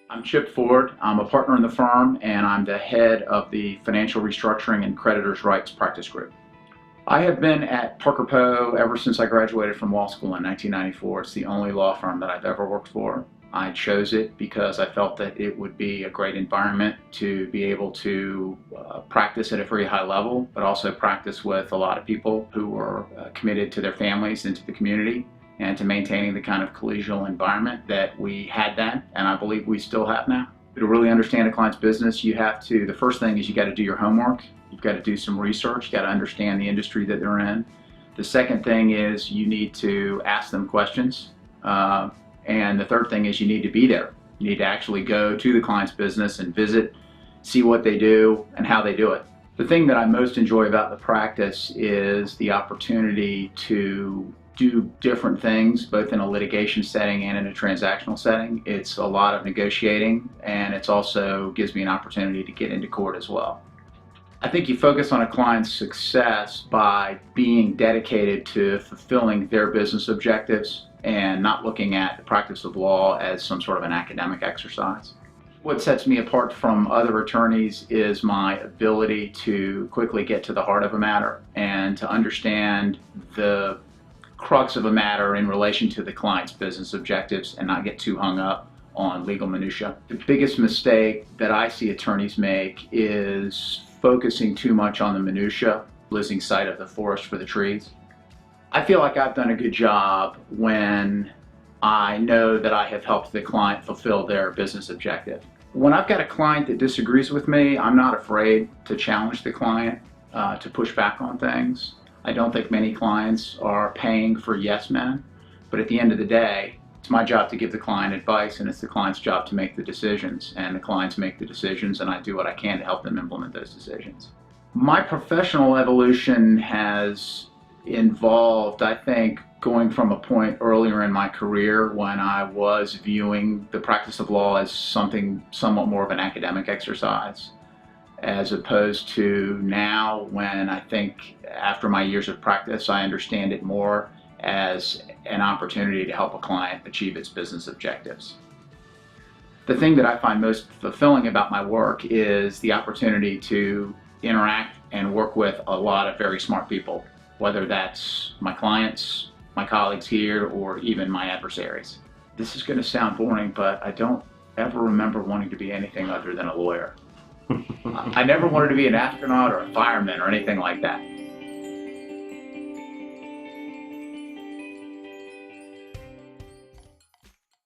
I'm Chip Ford. I'm a partner in the firm, and I'm the head of the Financial Restructuring and Creditors' Rights Practice Group. I have been at Parker Poe ever since I graduated from law school in 1994. It's the only law firm that I've ever worked for. I chose it because I felt that it would be a great environment to be able to practice at a very high level, but also practice with a lot of people who are committed to their families and to the community, and to maintaining the kind of collegial environment that we had then, and I believe we still have now. To really understand a client's business, the first thing is you got to do your homework. You've got to do some research. You got to understand the industry that they're in. The second thing is you need to ask them questions. And the third thing is you need to be there. You need to actually go to the client's business and visit, see what they do and how they do it. The thing that I most enjoy about the practice is the opportunity to do different things, both in a litigation setting and in a transactional setting. It's a lot of negotiating, and it also gives me an opportunity to get into court as well. I think you focus on a client's success by being dedicated to fulfilling their business objectives and not looking at the practice of law as some sort of an academic exercise. What sets me apart from other attorneys is my ability to quickly get to the heart of a matter and to understand the crux of a matter in relation to the client's business objectives and not get too hung up on legal minutia. The biggest mistake that I see attorneys make is focusing too much on the minutia, losing sight of the forest for the trees. I feel like I've done a good job when I know that I have helped the client fulfill their business objective. When I've got a client that disagrees with me, I'm not afraid to challenge the client, to push back on things. I don't think many clients are paying for yes men, but at the end of the day, it's my job to give the client advice, and it's the client's job to make the decisions, and the clients make the decisions, and I do what I can to help them implement those decisions. My professional evolution has involved, I think, going from a point earlier in my career when I was viewing the practice of law as something somewhat more of an academic exercise, as opposed to now when I think after my years of practice I understand it more as an opportunity to help a client achieve its business objectives. The thing that I find most fulfilling about my work is the opportunity to interact and work with a lot of very smart people, whether that's my clients, my colleagues here, or even my adversaries. This is going to sound boring, but I don't ever remember wanting to be anything other than a lawyer. I never wanted to be an astronaut or a fireman or anything like that.